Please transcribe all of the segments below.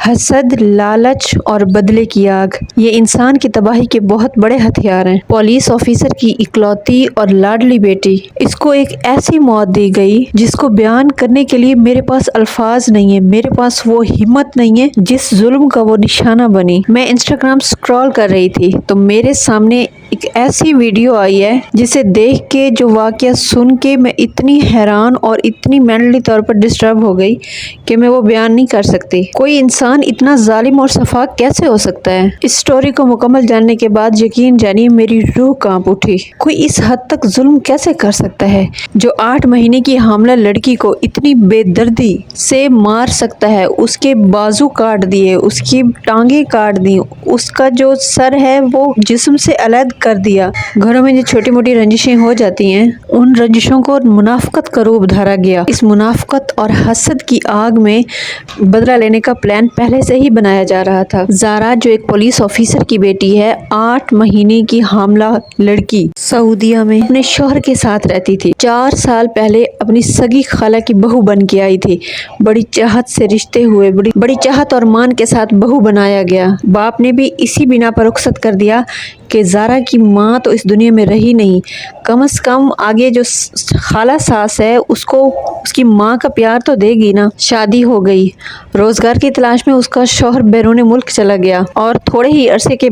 حسد، لالچ اور بدلے کی آگ یہ انسان کی تباہی کے بہت بڑے ہتھیار ہیں۔ پولیس آفیسر کی اکلوتی اور لاڈلی بیٹی، اس کو ایک ایسی موت دی گئی جس کو بیان کرنے کے لیے میرے پاس الفاظ نہیں ہیں، میرے پاس وہ ہمت نہیں ہے جس ظلم کا وہ نشانہ بنی۔ میں انسٹاگرام سکرول کر رہی تھی تو میرے سامنے ایک ایسی ویڈیو آئی ہے جسے دیکھ کے، جو واقعہ سن کے میں اتنی حیران اور اتنی مینٹلی طور پر ڈسٹرب ہو گئی کہ میں وہ بیان نہیں کر سکتی۔ کوئی انسان اتنا ظالم اور سفاک کیسے ہو سکتا ہے؟ اس سٹوری کو مکمل جاننے کے بعد یقین جانیے میری روح کانپ اٹھی۔ کوئی اس حد تک ظلم کیسے کر سکتا ہے جو 8 مہینے کی حاملہ لڑکی کو اتنی بے دردی سے مار سکتا ہے؟ اس کے بازو کاٹ دیے، اس کی ٹانگیں کاٹ دی، اس کا جو سر ہے وہ جسم سے علیحدہ کر دیا۔ گھروں میں جو چھوٹی موٹی رنجشیں ہو جاتی ہیں، ان رنجشوں کو منافقت کا روپ دھارا گیا۔ اس منافقت اور حسد کی آگ میں بدلہ لینے کا پلان پہلے سے ہی بنایا جا رہا تھا۔ زارا جو ایک پولیس آفیسر کی بیٹی ہے، 8 مہینے کی حاملہ لڑکی، سعودیہ میں اپنے شوہر کے ساتھ رہتی تھی۔ 4 سال پہلے اپنی سگی خالہ کی بہو بن کے آئی تھی۔ بڑی چاہت سے رشتے ہوئے، بڑی چاہت اور مان کے ساتھ بہو بنایا گیا۔ باپ نے بھی اسی بنا پر رخصت کر دیا کہ زارا کی ماں تو اس دنیا میں رہی نہیں، کم از کم آگے جو خالہ ساس ہے اس کو اس کی ماں کا پیار تو دے گی نا۔ شادی ہو گئی، روزگار کی تلاش میں اس کا شوہر بیرون ملک چلا گیا اور تھوڑے ہی عرصے کے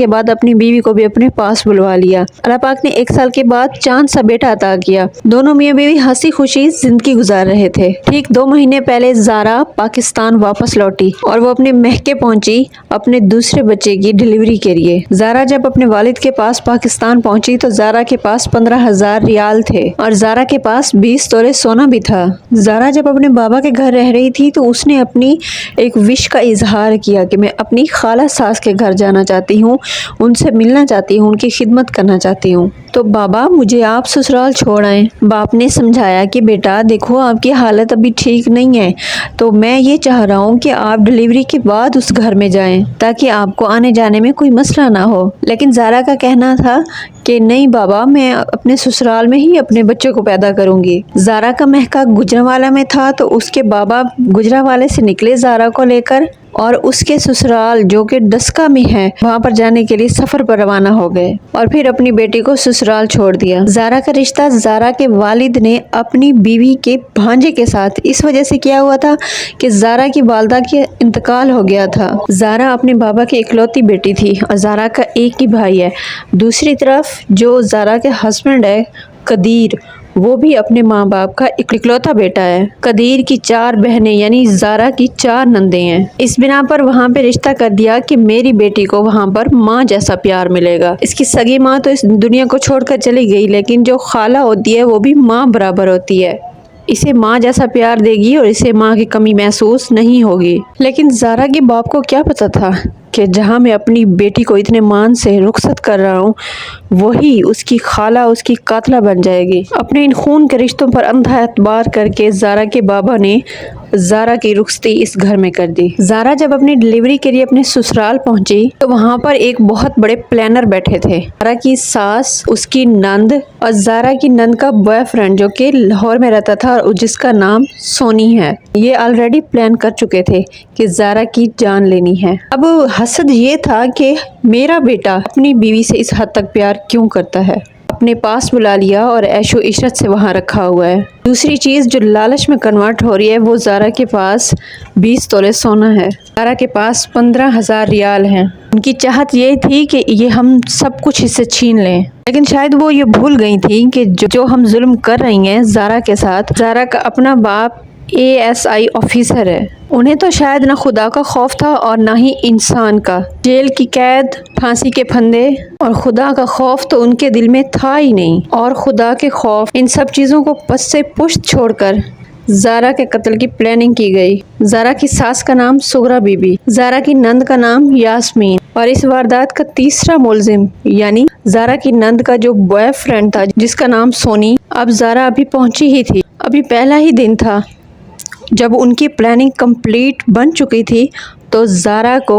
بعد اپنی بیوی کو بھی اپنے پاس بلوا لیا۔ اللہ پاک نے 1 سال کے بعد چاند سا بیٹا عطا کیا۔ دونوں میاں بیوی ہنسی خوشی زندگی گزار رہے تھے۔ ٹھیک 2 مہینے پہلے زارا پاکستان واپس لوٹی اور وہ اپنے میکے پہنچی اپنے دوسرے بچے کی ڈیلیوری کے لیے۔ زارا جب اپنے والد کے پاس پاکستان پہنچی تو زارا کے پاس 15,000 ریال تھے اور زارا کے پاس 20 تولے سونا بھی تھا۔ زارا جب اپنے بابا کے گھر رہ رہی تھی تو اس نے اپنی ایک وش کا اظہار کیا کہ میں اپنی خالہ ساس کے گھر جانا چاہتی ہوں، ان سے ملنا چاہتی ہوں، ان کی خدمت کرنا چاہتی ہوں، تو بابا مجھے آپ سسرال چھوڑ آئیں۔ باپ نے سمجھایا کہ بیٹا دیکھو آپ کی حالت ابھی ٹھیک نہیں ہے، تو میں یہ چاہ رہا ہوں کہ آپ ڈیلیوری کے بعد اس گھر میں جائیں تاکہ آپ کو آنے جانے میں کوئی مسئلہ نہ ہو۔ لیکن زارا کا کہنا تھا کہ نہیں بابا، میں اپنے سسرال میں ہی اپنے بچے کو پیدا کروں گی۔ زارا کا مہکا گجرانوالہ میں تھا تو اس کے بابا گجرانوالے سے نکلے زارا کو لے کر اور اس کے سسرال جو کہ ڈسکا میں ہے وہاں پر جانے کے لیے سفر پر روانہ ہو گئے اور پھر اپنی بیٹی کو سسرال چھوڑ دیا۔ زارا کا رشتہ زارا کے والد نے اپنی بیوی کے بھانجے کے ساتھ اس وجہ سے کیا ہوا تھا کہ زارا کی والدہ کے انتقال ہو گیا تھا۔ زارا اپنے بابا کی اکلوتی بیٹی تھی اور زارا کا ایک ہی بھائی ہے۔ دوسری طرف جو زارا کے ہسبینڈ ہے قدیر، وہ بھی اپنے ماں باپ کا اکلوتا بیٹا ہے۔ قدیر کی 4 بہنیں یعنی زارا کی 4 نندیں ہیں۔ اس بنا پر وہاں پہ رشتہ کر دیا کہ میری بیٹی کو وہاں پر ماں جیسا پیار ملے گا۔ اس کی سگی ماں تو اس دنیا کو چھوڑ کر چلی گئی، لیکن جو خالہ ہوتی ہے وہ بھی ماں برابر ہوتی ہے، اسے ماں جیسا پیار دے گی اور اسے ماں کی کمی محسوس نہیں ہوگی۔ لیکن زارا کے باپ کو کیا پتا تھا کہ جہاں میں اپنی بیٹی کو اتنے مان سے رخصت کر رہا ہوں، وہی اس کی خالہ اس کی قاتلہ بن جائے گی۔ اپنے ان خون کے رشتوں پر اندھا اعتبار کر کے زارا کے بابا نے زارا کی رخصتی اس گھر میں کر دی۔ زارا جب اپنی ڈیلیوری کے لیے اپنے سسرال پہنچی تو وہاں پر ایک بہت بڑے پلانر بیٹھے تھے۔ زارا کی ساس، اس کی نند اور زارا کی نند کا بوائے فرینڈ جو کہ لاہور میں رہتا تھا اور جس کا نام سونی ہے، یہ آلریڈی پلان کر چکے تھے کہ زارا کی جان لینی ہے۔ اب حسد یہ تھا کہ میرا بیٹا اپنی بیوی سے اس حد تک پیار کیوں کرتا ہے، اپنے پاس بلا لیا اور عیش و عشرت سے وہاں رکھا ہوا ہے۔ دوسری چیز جو لالچ میں کنورٹ ہو رہی ہے وہ زارا کے پاس 20 تولے سونا ہے، زارا کے پاس 15,000 ریال ہیں۔ ان کی چاہت یہ تھی کہ یہ ہم سب کچھ اس سے چھین لیں، لیکن شاید وہ یہ بھول گئی تھی کہ جو ہم ظلم کر رہی ہیں زارا کے ساتھ، زارا کا اپنا باپ ASI آفیسر ہے۔ انہیں تو شاید نہ خدا کا خوف تھا اور نہ ہی انسان کا۔ جیل کی قید، پھانسی کے پھندے اور خدا کا خوف تو ان کے دل میں تھا ہی نہیں، اور خدا کے خوف ان سب چیزوں کو پس سے پشت چھوڑ کر زارا کے قتل کی پلاننگ کی گئی۔ زارا کی ساس کا نام سغرا بی بی، زارا کی نند کا نام یاسمین، اور اس واردات کا تیسرا ملزم یعنی زارا کی نند کا جو بوائے فرینڈ تھا جس کا نام سونی۔ اب زارا ابھی پہنچی ہی تھی، ابھی پہلا ہی دن تھا جب ان کی پلاننگ کمپلیٹ بن چکی تھی تو زارا کو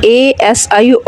ASI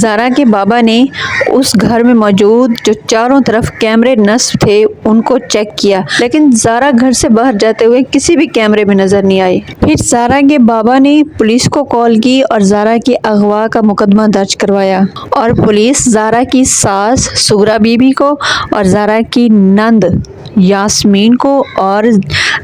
زارا کے بابا نے اس گھر میں موجود جو چاروں طرف کیمرے نصب تھے ان کو چیک کیا، لیکن زارا گھر سے باہر جاتے ہوئے کسی بھی کیمرے میں نظر نہیں آئی۔ پھر زارا کے بابا نے پولیس کو کال کی اور زارا کے اغوا کا مقدمہ درج کروایا، اور پولیس زارا کی ساس سغرا بی بی کو اور زارا کی نند یاسمین کو اور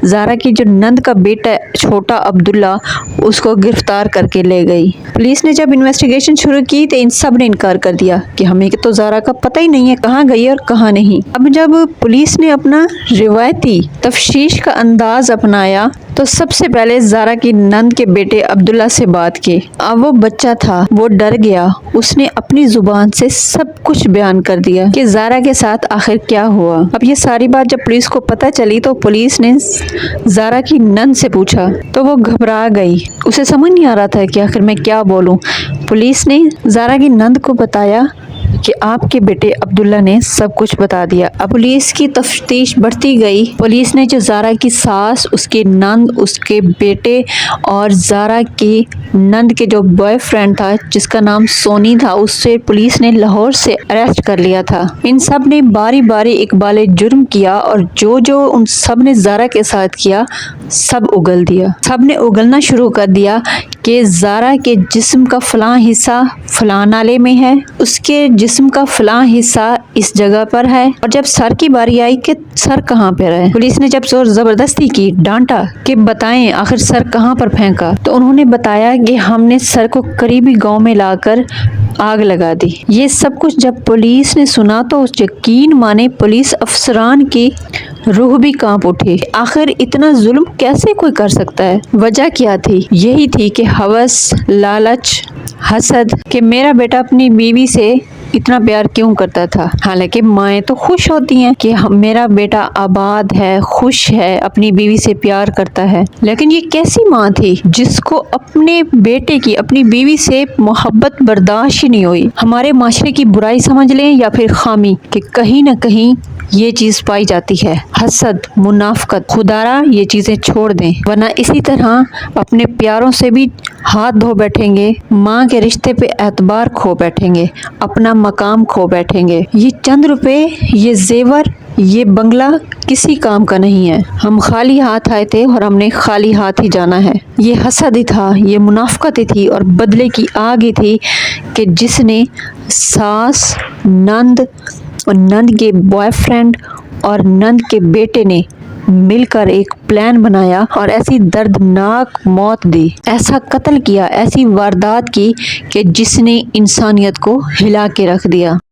زارا کی جو نند کا بیٹا چھوٹا عبداللہ اس کو گرفتار کر کے لے گئی۔ پولیس نے جب انویسٹیگیشن شروع کی تو ان سب نے انکار کر دیا کہ ہمیں تو زارا کا پتہ ہی نہیں ہے کہاں گئی اور کہاں نہیں۔ اب جب پولیس نے اپنا روایتی تفتیش کا انداز اپنایا تو سب سے پہلے زارا کی نند کے بیٹے عبداللہ سے بات کی۔ اب وہ بچہ تھا، وہ ڈر گیا، اس نے اپنی زبان سے سب کچھ بیان کر دیا کہ زارا کے ساتھ آخر کیا ہوا۔ اب یہ ساری بات جب پولیس کو پتہ چلی تو پولیس نے زارا کی نند سے پوچھا تو وہ گھبرا گئی، اسے سمجھ نہیں آ رہا تھا کہ آخر میں کیا بولوں۔ پولیس نے زارا کی نند کو بتایا کہ آپ کے بیٹے عبداللہ نے سب کچھ بتا دیا۔ اب پولیس کی تفتیش بڑھتی گئی۔ پولیس نے جو زارا کی ساس، اس کے نند، اس کے بیٹے اور زارا کی نند کے جو بوائے فرینڈ تھا جس کا نام سونی تھا، اس سے پولیس نے لاہور سے اریسٹ کر لیا تھا۔ ان سب نے باری باری اقبال جرم کیا اور جو ان سب نے زارا کے ساتھ کیا سب اگل دیا۔ سب نے اگلنا شروع کر دیا کہ زارا کے جسم کا فلاں حصہ فلاں نالے میں ہے، اس کے جسم کا فلاں حصہ اس جگہ پر ہے، اور جب سر کی باری آئی کہ سر کہاں پر ہے، پولیس نے جب زور زبردستی کی، ڈانٹا کہ بتائیں آخر سر کہاں پر پھینکا، تو انہوں نے بتایا کہ ہم نے سر کو قریبی گاؤں میں لا کر آگ لگا دی۔ یہ سب کچھ جب پولیس نے سنا تو یقین مانے پولیس افسران کی روح بھی کانپ اٹھی۔ آخر اتنا ظلم کیسے کوئی کر سکتا ہے؟ وجہ کیا تھی؟ یہی تھی کہ ہوس، لالچ، حسد، کہ میرا بیٹا اپنی بیوی سے اتنا پیار کیوں کرتا تھا۔ حالانکہ مائیں تو خوش ہوتی ہیں کہ میرا بیٹا آباد ہے، خوش ہے، اپنی بیوی سے پیار کرتا ہے، لیکن یہ کیسی ماں تھی جس کو اپنے بیٹے کی اپنی بیوی سے محبت برداشت ہی نہیں ہوئی۔ ہمارے معاشرے کی برائی سمجھ لیں یا پھر خامی کہ کہیں نہ کہیں یہ چیز پائی جاتی ہے، حسد، منافقت۔ خدارا یہ چیزیں چھوڑ دیں، ورنہ اسی طرح اپنے پیاروں سے بھی ہاتھ دھو بیٹھیں گے، ماں کے رشتے پہ اعتبار کھو بیٹھیں گے، اپنا مقام کھو بیٹھیں گے۔ یہ چند روپے، یہ زیور، یہ بنگلہ کسی کام کا نہیں ہے۔ ہم خالی ہاتھ آئے تھے اور ہم نے خالی ہاتھ ہی جانا ہے۔ یہ حسد ہی تھا، یہ منافقت ہی تھی اور بدلے کی آگ ہی تھی کہ جس نے ساس، نند اور نند کے بوائے فرینڈ اور نند کے بیٹے نے مل کر ایک پلان بنایا اور ایسی دردناک موت دی، ایسا قتل کیا، ایسی واردات کی کہ جس نے انسانیت کو ہلا کے رکھ دیا۔